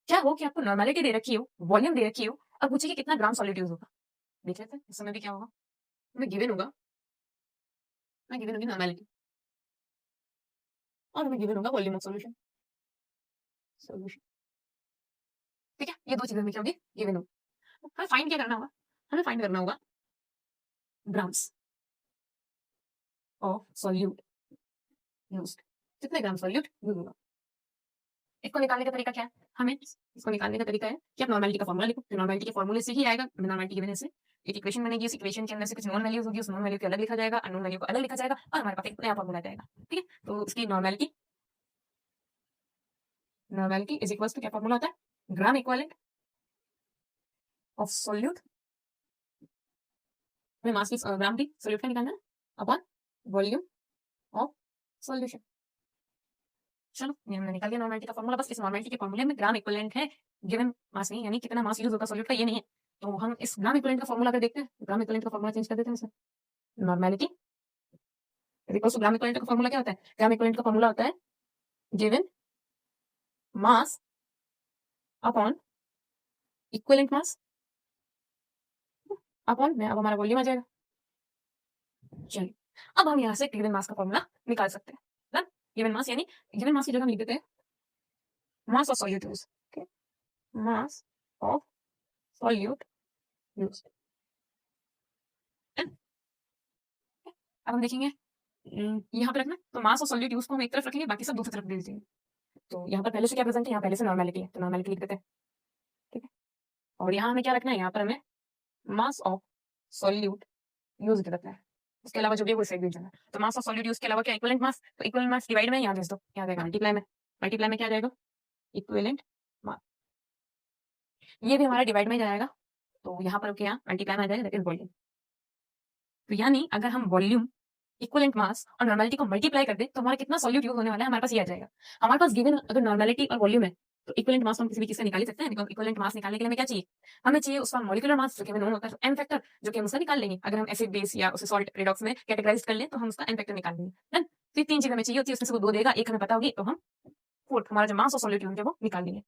क्या हो कि आपको नॉर्मेलिटी दे रखी हो, वॉल्यूम दे रखी हो और पूछे कि कितना ग्राम सॉलिड यूज़ होगा? देख लेते हैं इस समय भी क्या होगा? हमें गिवन होगा, हमें गिवन होगी नॉर्मेलिटी और हमें गिवन होगा वॉल्यूम ऑफ सॉल्यूशन। सॉल्यूशन ठीक है? ये 2 चीज़ें हमें क्या होगी? गिवन होगी। हमें फाइंड क्या करना होगा? हमें फाइंड करना होगा ग्राम्स ऑफ सॉल्यूट यूज्ड। कितने ग्राम सॉल्यूट यूज़ होगा? इसको निकालने का तरीका क्या है? हमें इसको निकालने का तरीका है कि आप नॉर्मेलिटी का फॉर्मूला लिखो। तो नॉर्मेलिटी के फॉर्मूले से ही आएगा। नॉर्मेलिटी गिवन है इससे एक इक्वेशन बनेगी। उस इक्वेशन के अंदर से कुछ नॉन वैल्यूज होगी। उस नॉन वैल्यू को अलग लिखा जाएगा, अननोन वैल्यू को अलग लिखा जाएगा और हमारे पास एक नया फॉर्मूला आ जाएगा। ठीक है? तो उसकी नॉर्मेलिटी इज इक्वल्स टू क्या फॉर्मूला होता है? ग्राम इक्विवेलेंट ऑफ सॉल्यूट में मास की ग्राम थी सॉल्यूट का निकालना है अपॉन वॉल्यूम ऑफ सॉल्यूशन। चलो ये हमने निकाल दिया नॉर्मेलिटी का फॉर्मूला। बस इस नॉर्मेलिटी के फॉर्मूले में ग्राम इक्विवेलेंट है, गिवन मास नहीं, यानी कितना मास यूज होगा सॉल्यूट का ये नहीं है। तो हम इस ग्राम इक्विवेलेंट का फॉर्मूला अगर देखते हैं, ग्राम इक्विवेलेंट का फॉर्मूला चेंज कर देते हैं इसमें। Normality is equals to gram equivalent का फॉर्मूला क्या होता है? ग्राम इक्विवेलेंट का फॉर्मूला होता है given mass upon equivalent mass upon में अब हमारा वॉल्यूम आ जाएगा। चलिए अब हम यहाँ से गिवन मास का फॉर्मूला निकाल सकते हैं। डन। गिवन मास यानी गिवन मास की जगह हम लिख देते हैं mass of solute used. Okay, mass of solute used. अब हम देखेंगे यहाँ पे रखना, तो मास ऑफ सॉल्यूट यूज्ड को हम एक तरफ रखेंगे, बाकी सब दूसरी तरफ दे देंगे। तो यहाँ पर पहले से क्या प्रेजेंट है? यहाँ पहले से नॉर्मेलिटी है, तो नॉर्मेलिटी लिख देते हैं। ठीक है, और यहाँ हमें क्या रखना है? यहाँ पर हमें मास ऑफ सॉल्यूट यूज्ड रखना है। उसके अलावा जो भी है वो इस साइड भेज देना है। तो मास ऑफ सॉल्यूट यूज के अलावा क्या इक्विवेलेंट मास? तो इक्विवेलेंट मास डिवाइड में यहाँ भेज दो, क्या आ जाएगा? मल्टीप्लाई में। मल्टीप्लाई में क्या आ जाएगा? Equivalent mass. ये भी हमारा डिवाइड में जाएगा, तो यहाँ पर क्या मल्टीप्लाई में आ जाएगा, दैट इज वॉल्यूम। तो यानी अगर हम वॉल्यूम, इक्विवेलेंट मास और नॉर्मेलिटी को मल्टीप्लाई कर दे तो हमारा कितना सॉल्यूट यूज होने वाला है हमारे पास ये आ जाएगा। हमारे पास गिवन अगर नॉर्मेलिटी और वॉल्यूम है तो इक्विवेलेंट मास हम किसी भी चीज से निकाल ही सकते हैं। इक्विवेलेंट मास निकालने के लिए हमें क्या चाहिए? हमें चाहिए उसका मॉलिक्यूलर मास जो कि हमें नोन होता है, एम फैक्टर, जो कि हम उसका निकाल लेंगे। अगर हम एसिड बेस या उसे सॉल्ट रिडॉक्स में कैटेगराइज कर लें तो हम उसका एम फैक्टर निकाल लेंगे। डन। तो ये 3 चीजें हमें चाहिए होती है, उसमें से वो 2 देगा, एक हमें पता होगी तो हम फोर्थ हमारा जो मास और सॉल्यूट यूनिट है वो निकाल लेंगे।